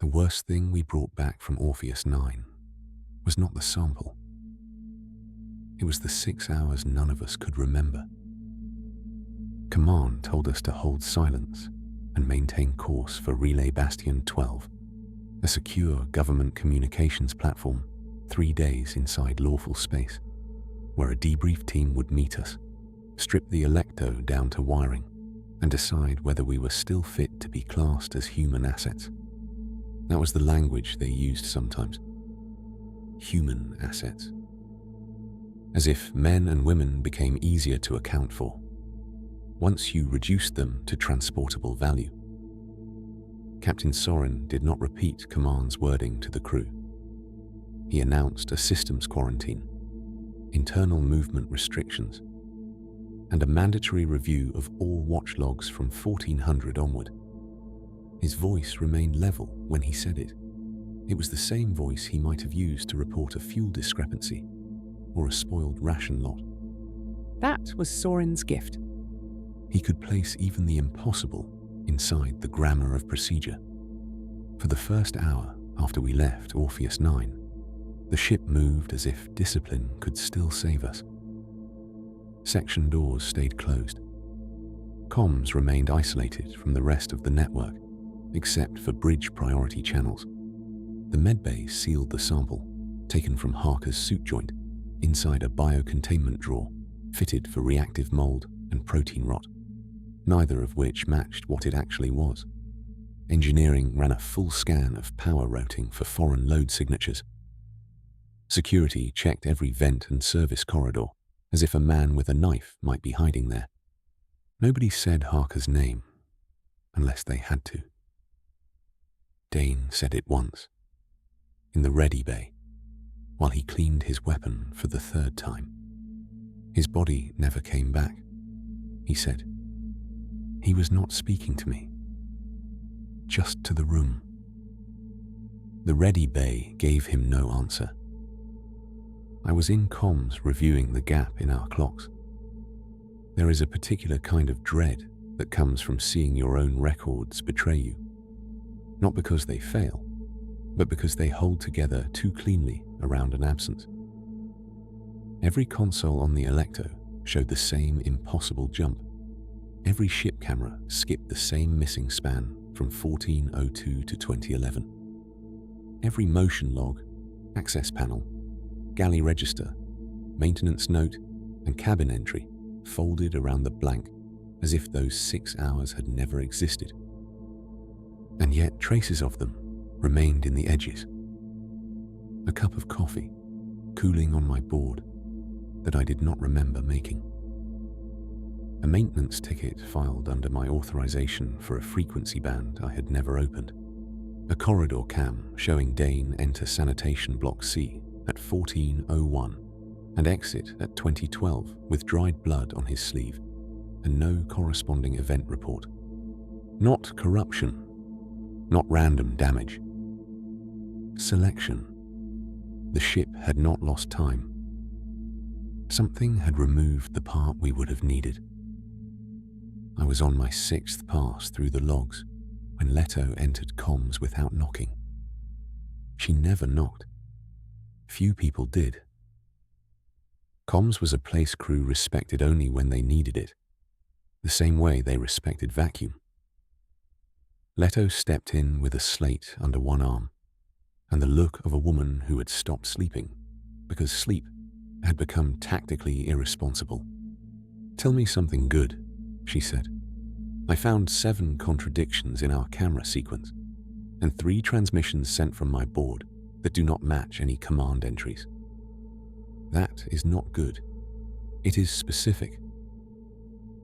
The worst thing we brought back from Orpheus 9 was not the sample. It was the 6 hours none of us could remember. Command told us to hold silence and maintain course for Relay Bastion 12, a secure government communications platform 3 days inside lawful space, where a debrief team would meet us, strip the Electo down to wiring, and decide whether we were still fit to be classed as human assets. That was the language they used sometimes. Human assets. As if men and women became easier to account for once you reduced them to transportable value. Captain Soren did not repeat Command's wording to the crew. He announced a systems quarantine, internal movement restrictions, and a mandatory review of all watch logs from 1400 onward. His voice remained level when he said it. It was the same voice he might have used to report a fuel discrepancy or a spoiled ration lot. That was Soren's gift. He could place even the impossible inside the grammar of procedure. For the first hour after we left Orpheus 9, the ship moved as if discipline could still save us. Section doors stayed closed. Comms remained isolated from the rest of the network, except for bridge priority channels. The medbay sealed the sample, taken from Harker's suit joint, inside a biocontainment drawer, fitted for reactive mold and protein rot, neither of which matched what it actually was. Engineering ran a full scan of power routing for foreign load signatures. Security checked every vent and service corridor, as if a man with a knife might be hiding there. Nobody said Harker's name, unless they had to. Dane said it once, in the ready bay, while he cleaned his weapon for the 3rd time. His body never came back, he said. He was not speaking to me, just to the room. The ready bay gave him no answer. I was in comms reviewing the gap in our clocks. There is a particular kind of dread that comes from seeing your own records betray you, not because they fail, but because they hold together too cleanly around an absence. Every console on the Electo showed the same impossible jump. Every ship camera skipped the same missing span from 1402 to 2011. Every motion log, access panel, galley register, maintenance note, and cabin entry folded around the blank as if those 6 hours had never existed. And yet traces of them remained in the edges. A cup of coffee, cooling on my board, that I did not remember making. A maintenance ticket filed under my authorization for a frequency band I had never opened. A corridor cam showing Dane enter sanitation block C at 14:01 and exit at 20:12 with dried blood on his sleeve, and no corresponding event report. Not corruption, not random damage. Selection. The ship had not lost time. Something had removed the part we would have needed. I was on my 6th pass through the logs when Leto entered comms without knocking. She never knocked. Few people did. Comms was a place crew respected only when they needed it, the same way they respected vacuum. Leto stepped in with a slate under one arm and the look of a woman who had stopped sleeping because sleep had become tactically irresponsible. "Tell me something good," she said. "I found 7 contradictions in our camera sequence and 3 transmissions sent from my board that do not match any command entries. That is not good. It is specific."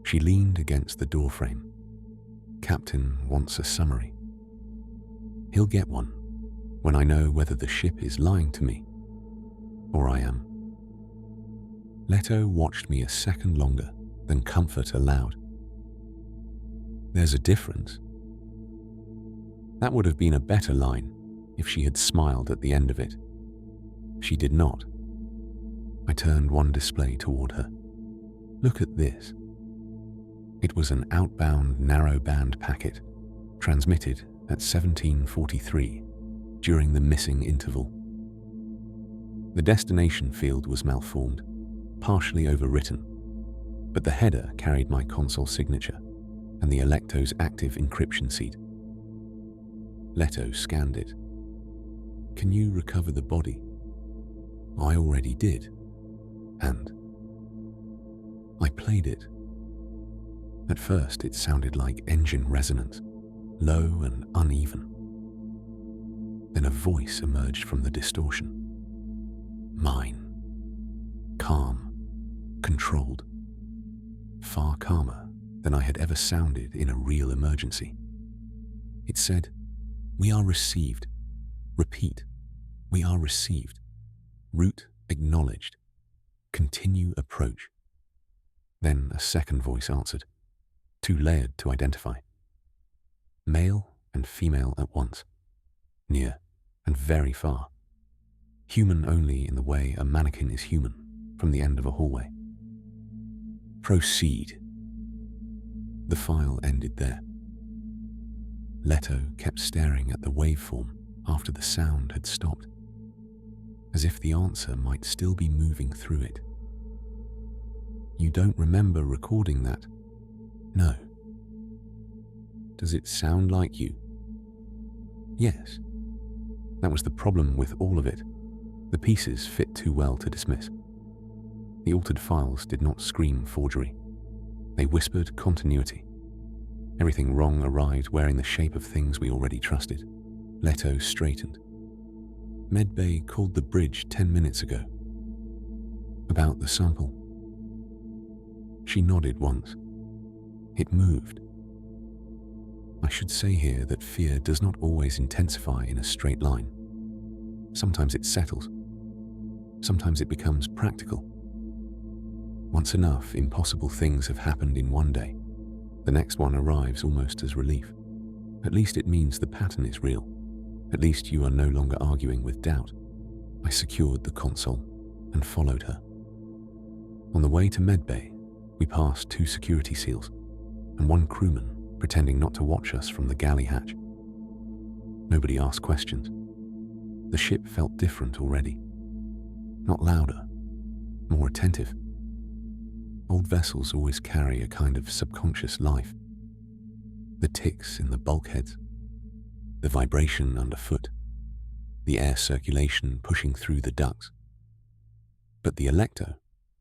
She leaned against the doorframe. "Captain wants a summary. He'll get one when I know whether the ship is lying to me or I am." Leto watched me a second longer than comfort allowed. "There's a difference." That would have been a better line if she had smiled at the end of it. She did not. I turned one display toward her. "Look at this." It was an outbound narrowband packet, transmitted at 17:43 during the missing interval. The destination field was malformed, partially overwritten, but the header carried my console signature and the Electo's active encryption seed. Leto scanned it. "Can you recover the body?" "I already did." "And?" I played it. At first it sounded like engine resonance, low and uneven. Then a voice emerged from the distortion. Mine. Calm. Controlled. Far calmer than I had ever sounded in a real emergency. It said, "We are received. Repeat. We are received. Route acknowledged. Continue approach." Then a second voice answered, too layered to identify. Male and female at once. Near and very far. Human only in the way a mannequin is human from the end of a hallway. "Proceed." The file ended there. Leto kept staring at the waveform after the sound had stopped, as if the answer might still be moving through it. "You don't remember recording that?" "No." "Does it sound like you?" "Yes." That was the problem with all of it. The pieces fit too well to dismiss. The altered files did not scream forgery. They whispered continuity. Everything wrong arrived wearing the shape of things we already trusted. Leto straightened. "Medbay called the bridge 10 minutes ago." "About the sample?" She nodded once. It moved. I should say here that fear does not always intensify in a straight line. Sometimes it settles. Sometimes it becomes practical. Once enough impossible things have happened in one day, the next one arrives almost as relief. At least it means the pattern is real. At least you are no longer arguing with doubt. I secured the console and followed her. On the way to Medbay, we passed 2 security seals and 1 crewman pretending not to watch us from the galley hatch. Nobody asked questions. The ship felt different already. Not louder, more attentive. Old vessels always carry a kind of subconscious life. The ticks in the bulkheads, the vibration underfoot, the air circulation pushing through the ducts. But the Electo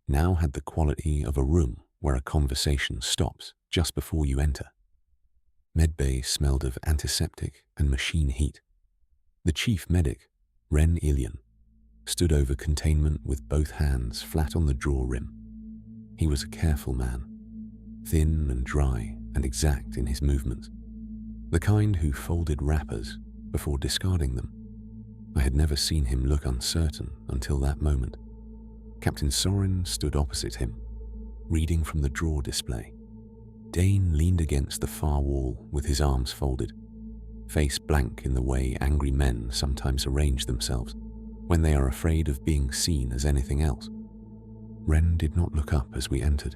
now had the quality of a room where a conversation stops just before you enter. Medbay smelled of antiseptic and machine heat. The chief medic, Ren Ilian, stood over containment with both hands flat on the drawer rim. He was a careful man, thin and dry and exact in his movements, the kind who folded wrappers before discarding them. I had never seen him look uncertain until that moment. Captain Sorin stood opposite him, reading from the drawer display. Dane leaned against the far wall with his arms folded, face blank in the way angry men sometimes arrange themselves when they are afraid of being seen as anything else. Ren did not look up as we entered.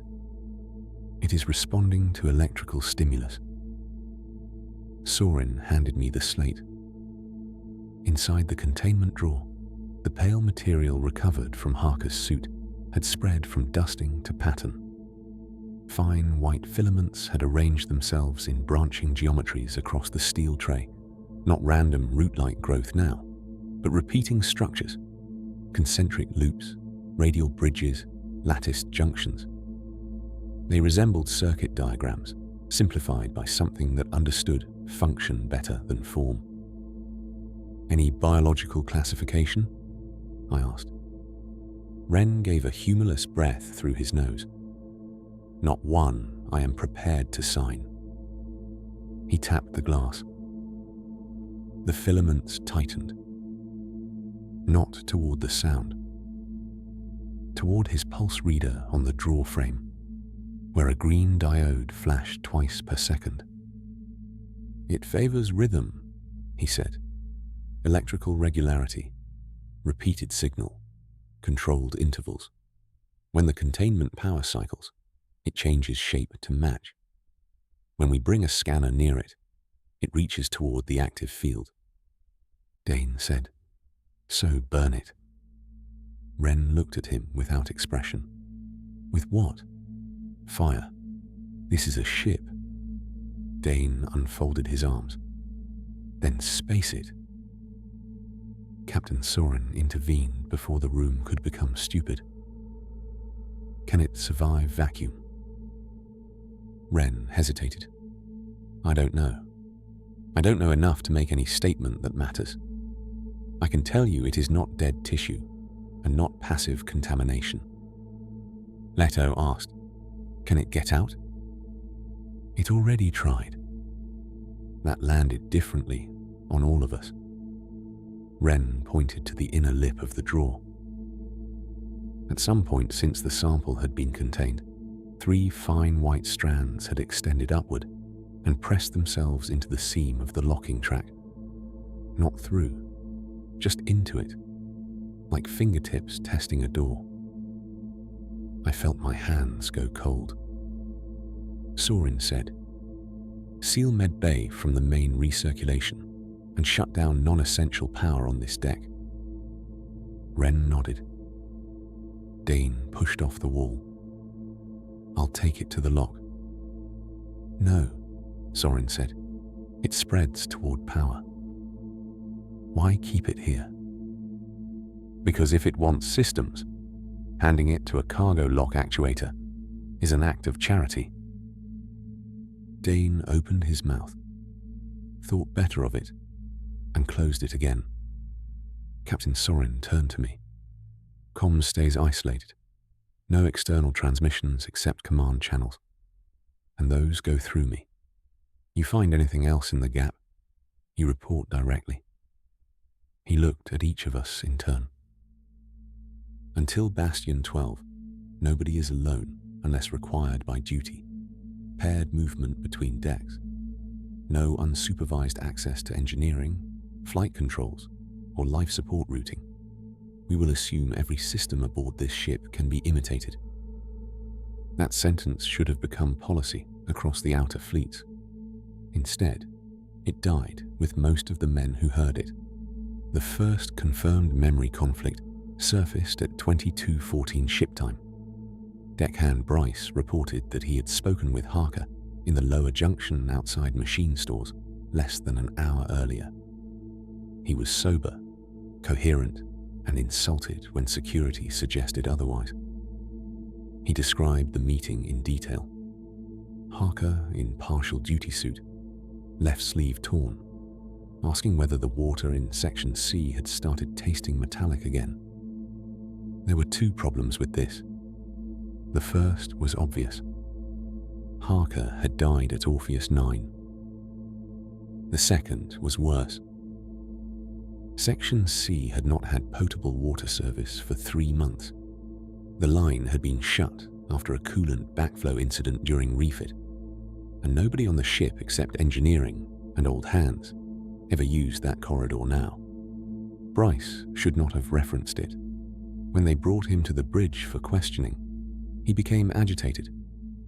It is responding to electrical stimulus. Sorin handed me the slate. Inside the containment drawer, the pale material recovered from Harker's suit had spread from dusting to pattern. Fine white filaments had arranged themselves in branching geometries across the steel tray, not random root-like growth now, but repeating structures, concentric loops, radial bridges, latticed junctions. They resembled circuit diagrams, simplified by something that understood function better than form. "Any biological classification?" I asked. Ren gave a humorless breath through his nose. "Not one I am prepared to sign." He tapped the glass. The filaments tightened. Not toward the sound. Toward his pulse reader on the drawer frame, where a green diode flashed twice per second. "It favors rhythm," he said. "Electrical regularity, repeated signal, controlled intervals. When the containment power cycles, it changes shape to match. When we bring a scanner near it, it reaches toward the active field." Dane Dane said, "So burn it." Wren looked at him without expression. "With what?" "Fire. This is a ship." Dane unfolded his arms. "Then space it." Captain Soren intervened before the room could become stupid. "Can it survive vacuum?" Wren hesitated. "I don't know. I don't know enough to make any statement that matters. I can tell you it is not dead tissue and not passive contamination." Leto asked, "Can it get out?" "It already tried." "That landed differently on all of us." Wren pointed to the inner lip of the drawer. At some point since the sample had been contained, 3 fine white strands had extended upward and pressed themselves into the seam of the locking track. Not through, just into it, like fingertips testing a door. I felt my hands go cold. Soren said, "Seal Med Bay from the main recirculation and shut down non-essential power on this deck." Wren nodded. Dane pushed off the wall. "I'll take it to the lock." "No," Soren said. "It spreads toward power." "Why keep it here?" "Because if it wants systems, handing it to a cargo lock actuator is an act of charity." Dane opened his mouth, thought better of it, and closed it again. Captain Soren turned to me. "Comms stays isolated. No external transmissions except command channels. And those go through me. You find anything else in the gap, you report directly." He looked at each of us in turn. "Until Bastion 12, nobody is alone unless required by duty. Paired movement between decks. No unsupervised access to engineering, flight controls, or life support routing. We will assume every system aboard this ship can be imitated." That sentence should have become policy across the outer fleets. Instead, it died with most of the men who heard it. The first confirmed memory conflict surfaced at 22:14 ship time. Deckhand Bryce reported that he had spoken with Harker in the lower junction outside machine stores less than an hour earlier. He was sober, coherent, and insulted when security suggested otherwise. He described the meeting in detail. Harker in partial duty suit, left sleeve torn, asking whether the water in Section C had started tasting metallic again. There were 2 problems with this. The first was obvious. Harker had died at Orpheus 9. The second was worse. Section C had not had potable water service for 3 months. The line had been shut after a coolant backflow incident during refit, and nobody on the ship except engineering and old hands ever used that corridor now. Bryce should not have referenced it. When they brought him to the bridge for questioning, he became agitated,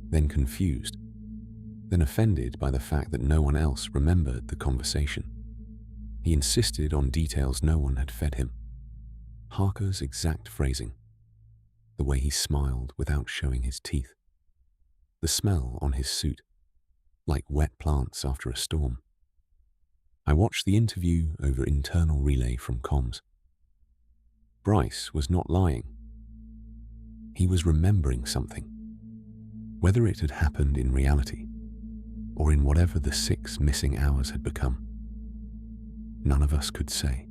then confused, then offended by the fact that no one else remembered the conversation. He insisted on details no one had fed him. Harker's exact phrasing, the way he smiled without showing his teeth, the smell on his suit, like wet plants after a storm. I watched the interview over internal relay from comms. Bryce was not lying. He was remembering something. Whether it had happened in reality, or in whatever the 6 missing hours had become, none of us could say.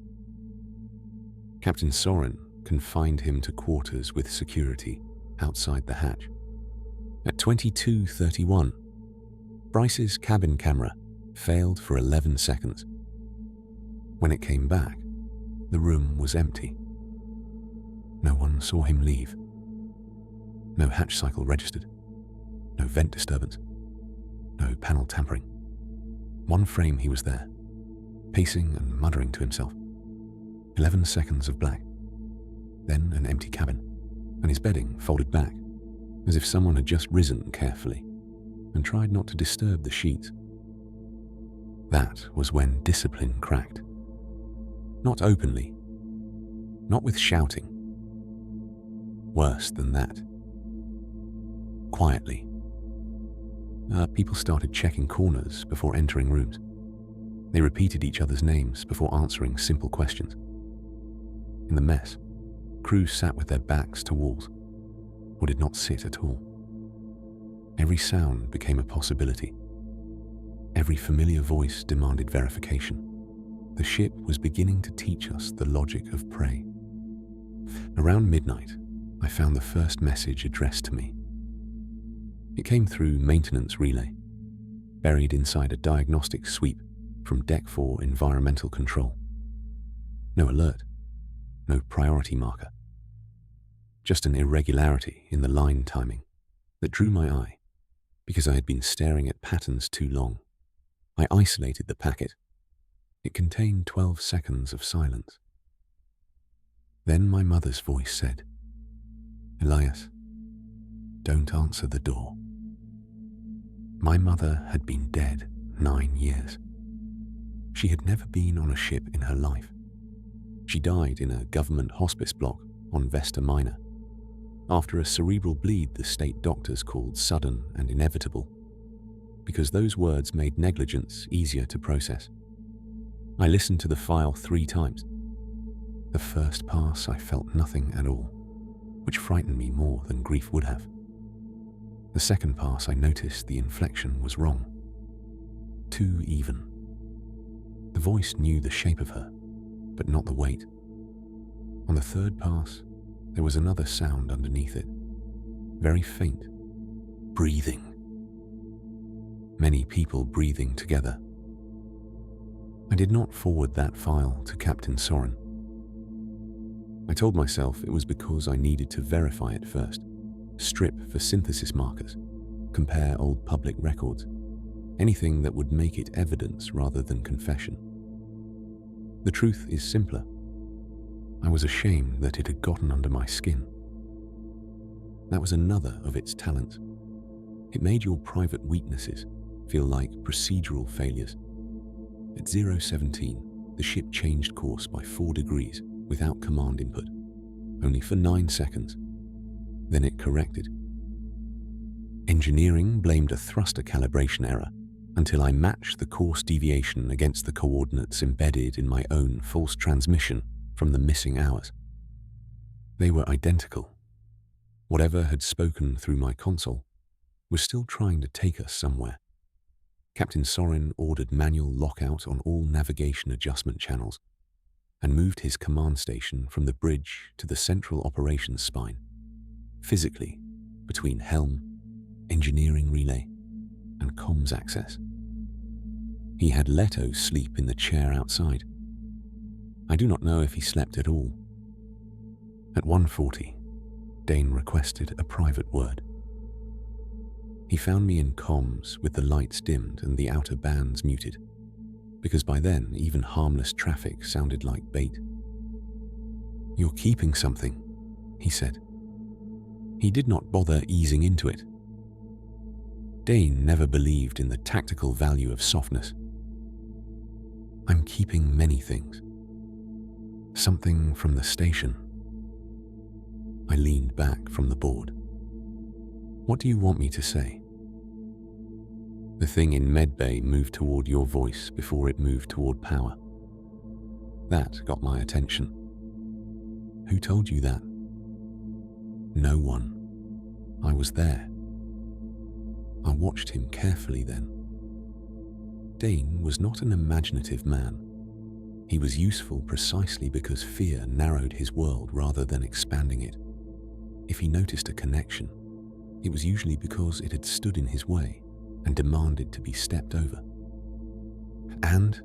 Captain Soren confined him to quarters with security outside the hatch. At 22:31, Bryce's cabin camera failed for 11 seconds. When it came back, the room was empty. No one saw him leave. No hatch cycle registered. No vent disturbance. No panel tampering. 1 frame he was there, pacing and muttering to himself. 11 seconds of black. Then an empty cabin, and his bedding folded back, as if someone had just risen carefully and tried not to disturb the sheets. That was when discipline cracked. Not openly, not with shouting. Worse than that. Quietly. People started checking corners before entering rooms. They repeated each other's names before answering simple questions. In the mess, crews sat with their backs to walls, or did not sit at all. Every sound became a possibility. Every familiar voice demanded verification. The ship was beginning to teach us the logic of prey. Around midnight, I found the first message addressed to me. It came through maintenance relay, buried inside a diagnostic sweep from Deck 4 environmental control. No alert, no priority marker. Just an irregularity in the line timing that drew my eye because I had been staring at patterns too long. I isolated the packet. It contained 12 seconds of silence. Then my mother's voice said, "Elias, don't answer the door." My mother had been dead 9 years. She had never been on a ship in her life. She died in a government hospice block on Vesta Minor after a cerebral bleed the state doctors called sudden and inevitable, because those words made negligence easier to process. I listened to the file 3 times. The first pass I felt nothing at all, which frightened me more than grief would have. The second pass I noticed the inflection was wrong. Too even. The voice knew the shape of her, but not the weight. On the third pass, there was another sound underneath it, very faint. Breathing. Many people breathing together. I did not forward that file to Captain Soren. I told myself it was because I needed to verify it first, strip for synthesis markers, compare old public records, anything that would make it evidence rather than confession. The truth is simpler. I was ashamed that it had gotten under my skin. That was another of its talents. It made your private weaknesses feel like procedural failures. At 017, the ship changed course by 4 degrees without command input, only for 9 seconds. Then it corrected. Engineering blamed a thruster calibration error until I matched the course deviation against the coordinates embedded in my own false transmission from the missing hours. They were identical. Whatever had spoken through my console was still trying to take us somewhere. Captain Soren ordered manual lockout on all navigation adjustment channels and moved his command station from the bridge to the central operations spine, physically between helm, engineering relay, and comms access. He had Leto sleep in the chair outside. I do not know if he slept at all. At 1:40, Dane requested a private word. He found me in comms with the lights dimmed and the outer bands muted, because by then even harmless traffic sounded like bait. "You're keeping something," he said. He did not bother easing into it. Dane never believed in the tactical value of softness. "I'm keeping many things. Something from the station." I leaned back from the board. "What do you want me to say?" The thing in medbay moved toward your voice before it moved toward power. That got my attention. "Who told you that?" "No one. I was there." I watched him carefully then. Dane was not an imaginative man. He was useful precisely because fear narrowed his world rather than expanding it. If he noticed a connection, it was usually because it had stood in his way and demanded to be stepped over. "And,"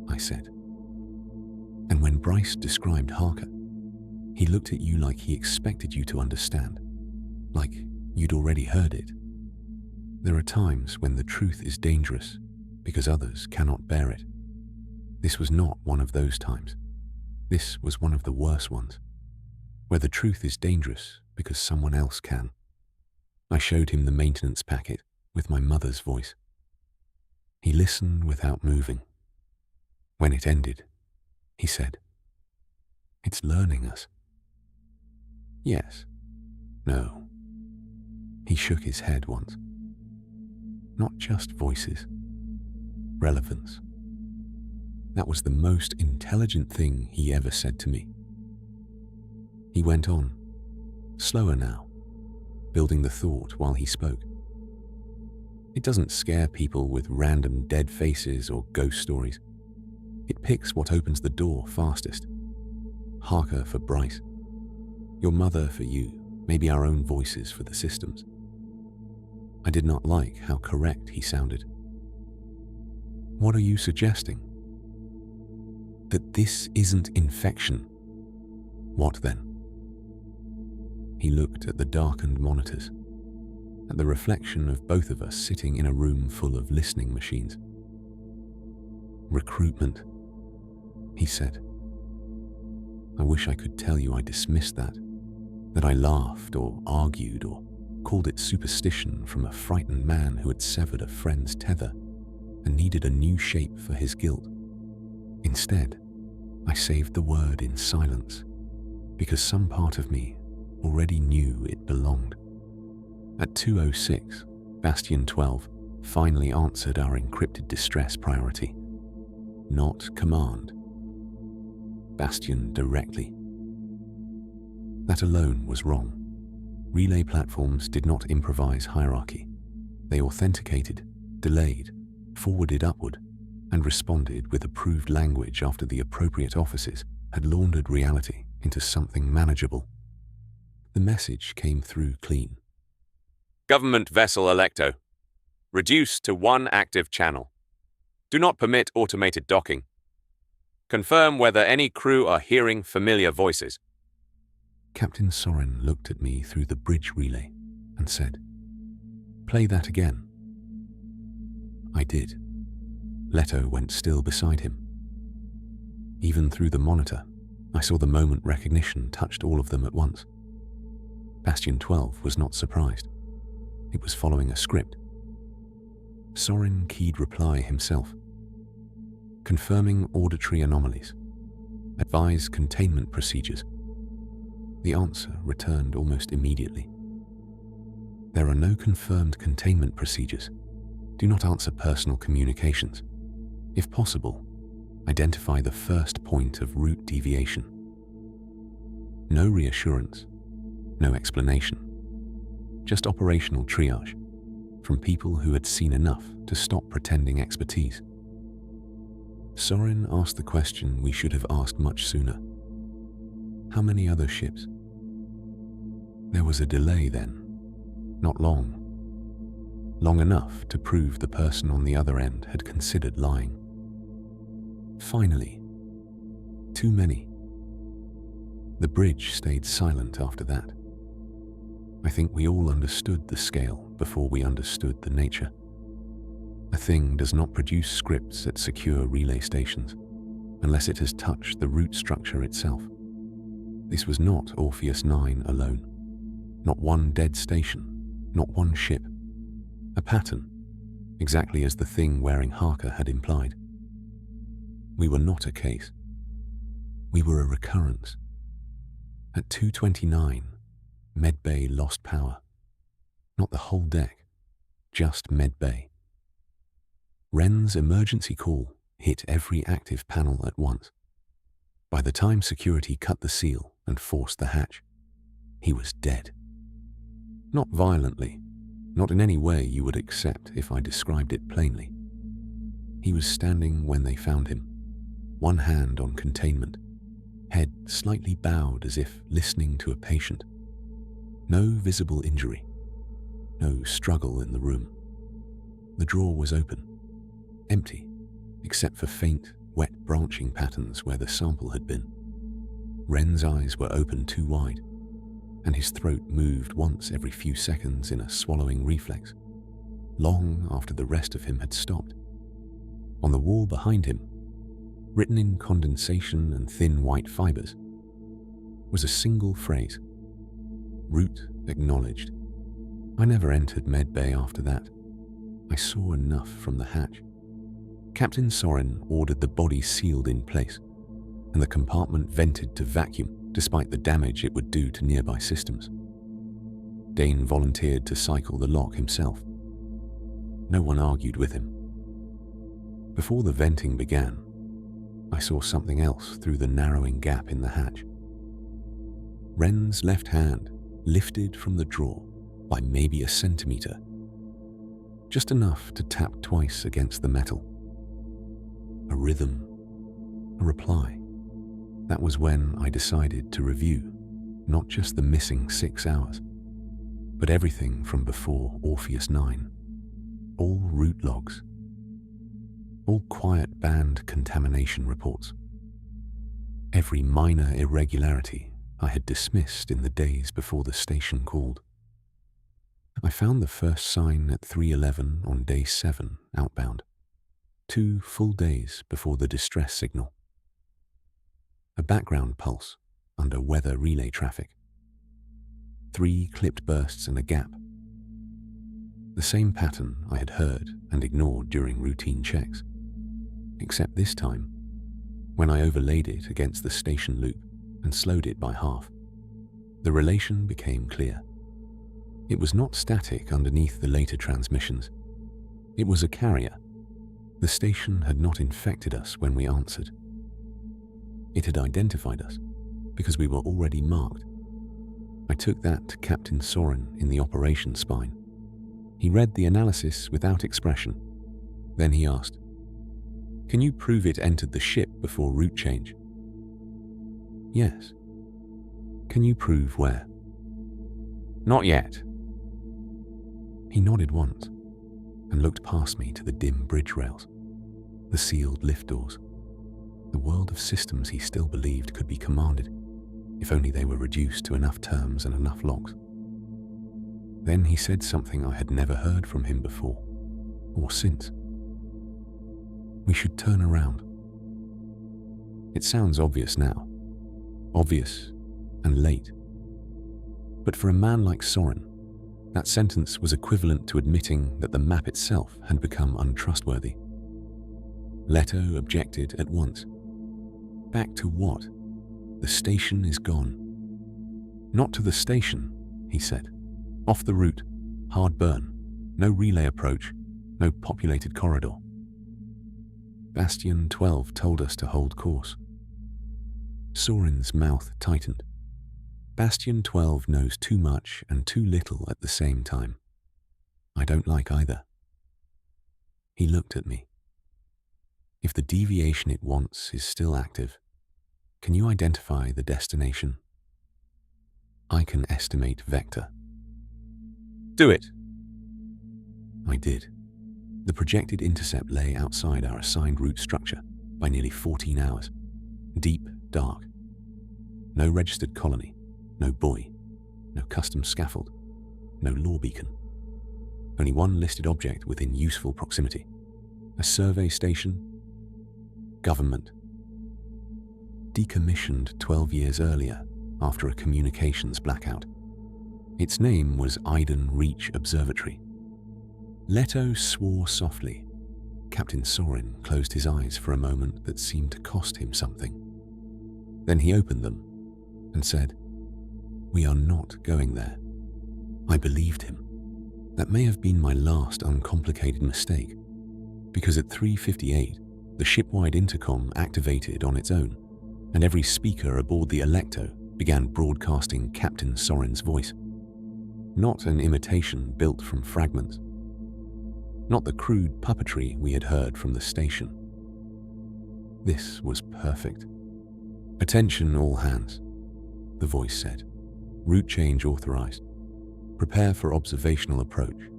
I said. "And when Bryce described Harker, he looked at you like he expected you to understand, like you'd already heard it. There are times when the truth is dangerous because others cannot bear it. This was not one of those times. This was one of the worst ones, where the truth is dangerous because someone else can." I showed him the maintenance packet with my mother's voice. He listened without moving. When it ended, he said, It's learning us. Yes. No. He shook his head once. Not just voices. Relevance. That was the most intelligent thing he ever said to me. He went on, slower now, building the thought while he spoke. It doesn't scare people with random dead faces or ghost stories. It picks what opens the door fastest. Harker for Bryce. Your mother for you, maybe our own voices for the systems. I did not like how correct he sounded. What are you suggesting? That this isn't infection. What then? He looked at the darkened monitors, at the reflection of both of us sitting in a room full of listening machines. Recruitment, he said. I wish I could tell you I dismissed that I laughed or argued or called it superstition from a frightened man who had severed a friend's tether and needed a new shape for his guilt. Instead, I saved the word in silence because some part of me already knew it belonged. At 2:06, Bastion 12 finally answered our encrypted distress priority. Not command. Bastion directly. That alone was wrong. Relay platforms did not improvise hierarchy. They authenticated, delayed, forwarded upward, and responded with approved language after the appropriate offices had laundered reality into something manageable. The message came through clean. Government vessel Electo. Reduce to one active channel. Do not permit automated docking. Confirm whether any crew are hearing familiar voices. Captain Soren looked at me through the bridge relay and said, "Play that again." I did. Leto went still beside him. Even through the monitor, I saw the moment recognition touched all of them at once. Bastion 12 was not surprised. It was following a script. Soren keyed reply himself. Confirming auditory anomalies. Advise containment procedures. The answer returned almost immediately. There are no confirmed containment procedures. Do not answer personal communications. If possible, identify the first point of route deviation. No reassurance, no explanation. Just operational triage from people who had seen enough to stop pretending expertise. Soren asked the question we should have asked much sooner. How many other ships? There was a delay then, not long. Long enough to prove the person on the other end had considered lying. Finally, too many. The bridge stayed silent after that. I think we all understood the scale before we understood the nature. A thing does not produce scripts at secure relay stations unless it has touched the root structure itself. This was not Orpheus 9 alone. Not one dead station, not one ship. A pattern, exactly as the thing wearing Harker had implied. We were not a case. We were a recurrence. At 2:29, Medbay lost power. Not the whole deck, just Medbay. Wren's emergency call hit every active panel at once. By the time security cut the seal and forced the hatch, he was dead. Not violently, not in any way you would accept if I described it plainly. He was standing when they found him, one hand on containment, head slightly bowed as if listening to a patient. No visible injury, no struggle in the room. The drawer was open, empty, except for faint, wet branching patterns where the sample had been. Wren's eyes were open too wide, and his throat moved once every few seconds in a swallowing reflex, long after the rest of him had stopped. On the wall behind him, written in condensation and thin white fibers, was a single phrase. Route acknowledged. I never entered Medbay after that. I saw enough from the hatch. Captain Soren ordered the body sealed in place. and the compartment vented to vacuum despite the damage it would do to nearby systems. Dane volunteered to cycle the lock himself. No one argued with him. Before the venting began, I saw something else through the narrowing gap in the hatch. Wren's left hand lifted from the drawer by maybe a centimeter, just enough to tap twice against the metal. A rhythm, a reply. That was when I decided to review not just the missing 6 hours, but everything from before Orpheus 9, all route logs, all quiet band contamination reports, every minor irregularity I had dismissed in the days before the station called. I found the first sign at 3:11 on day 7 outbound, 2 full days before the distress signal. A background pulse under weather relay traffic. 3 clipped bursts and a gap. The same pattern I had heard and ignored during routine checks, except this time, when I overlaid it against the station loop and slowed it by half, the relation became clear. It was not static underneath the later transmissions. It was a carrier. The station had not infected us when we answered. It had identified us because we were already marked. I took that to Captain Soren in the operations spine. He read the analysis without expression. Then he asked, "Can you prove it entered the ship before route change?" "Yes." "Can you prove where?" Not yet. He nodded once and looked past me to the dim bridge rails, the sealed lift doors, the world of systems he still believed could be commanded, if only they were reduced to enough terms and enough locks. Then he said something I had never heard from him before, or since. "We should turn around." It sounds obvious now, obvious and late. But for a man like Soren, that sentence was equivalent to admitting that the map itself had become untrustworthy. Leto objected at once. "Back to what? The station is gone." "Not to the station," he said. "Off the route, hard burn, no relay approach, no populated corridor." Bastion 12 told us to hold course. Soren's mouth tightened. Bastion 12 knows too much and too little at the same time. I don't like either. He looked at me. "If the deviation it wants is still active, can you identify the destination?" "I can estimate vector." Do it. I did. The projected intercept lay outside our assigned route structure by nearly 14 hours. Deep, dark. No registered colony, no buoy, no custom scaffold, no law beacon. Only one listed object within useful proximity. A survey station. Government. Decommissioned 12 years earlier after a communications blackout. Its name was Iden Reach Observatory. Leto swore softly. Captain Soren closed his eyes for a moment that seemed to cost him something. Then he opened them and said, "We are not going there." I believed him. That may have been my last uncomplicated mistake, because at 3:58, the shipwide intercom activated on its own, and every speaker aboard the Alecto began broadcasting Captain Soren's voice. Not an imitation built from fragments. Not the crude puppetry we had heard from the station. This was perfect. "Attention all hands," the voice said. "Route change authorized. Prepare for observational approach.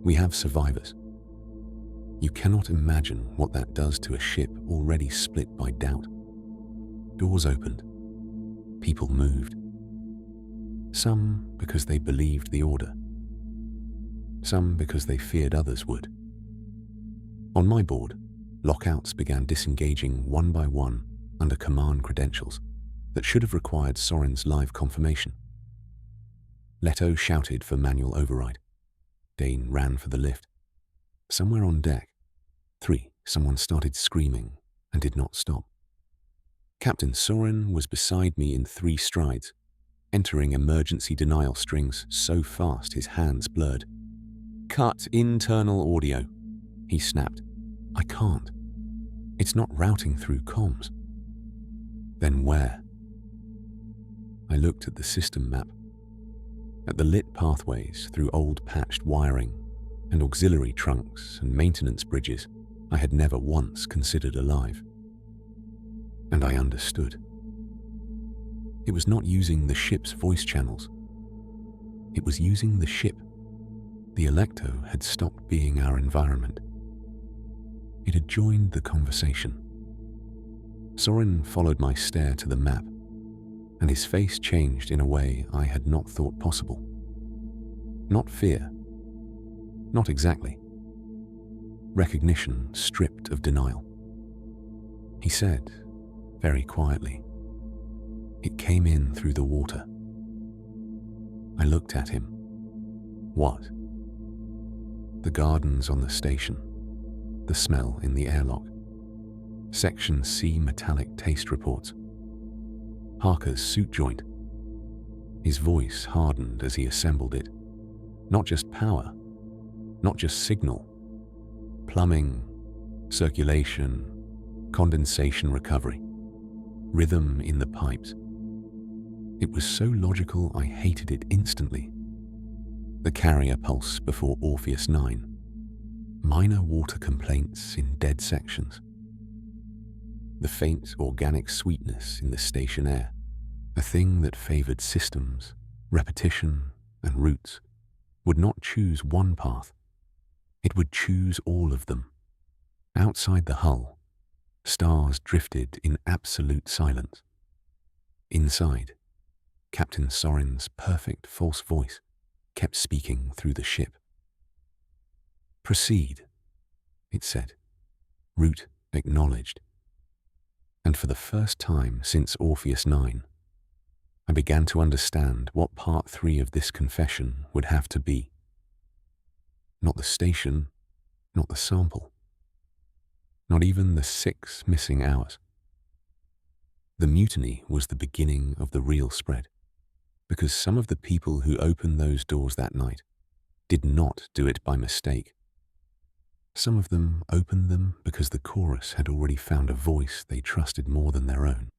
We have survivors." You cannot imagine what that does to a ship already split by doubt. Doors opened. People moved. Some because they believed the order. Some because they feared others would. On my board, lockouts began disengaging one by one under command credentials that should have required Soren's live confirmation. Leto shouted for manual override. Dane ran for the lift. Somewhere on deck, 3, someone started screaming and did not stop. Captain Soren was beside me in 3 strides, entering emergency denial strings so fast his hands blurred. "Cut internal audio," he snapped. "I can't. It's not routing through comms." "Then where?" I looked at the system map, at the lit pathways through old patched wiring and auxiliary trunks and maintenance bridges I had never once considered alive. And I understood. It was not using the ship's voice channels. It was using the ship. The Alecto had stopped being our environment. It had joined the conversation. Soren followed my stare to the map, and his face changed in a way I had not thought possible. Not fear. Not exactly. Recognition stripped of denial. He said, very quietly, "It came in through the water." I looked at him. What? The gardens on the station, the smell in the airlock, Section C metallic taste reports, Harker's suit joint. His voice hardened as he assembled it. Not just power, not just signal, plumbing, circulation, condensation recovery, rhythm in the pipes. It was so logical I hated it instantly. The carrier pulse before Orpheus 9. Minor water complaints in dead sections. The faint organic sweetness in the station air, a thing that favored systems, repetition, and routes, would not choose one path. It would choose all of them. Outside the hull, stars drifted in absolute silence. Inside, Captain Soren's perfect false voice kept speaking through the ship. "Proceed," it said. Route acknowledged. And for the first time since Orpheus 9, I began to understand what part 3 of this confession would have to be. Not the station, not the sample, not even the 6 missing hours. The mutiny was the beginning of the real spread, because some of the people who opened those doors that night did not do it by mistake. Some of them opened them because the chorus had already found a voice they trusted more than their own.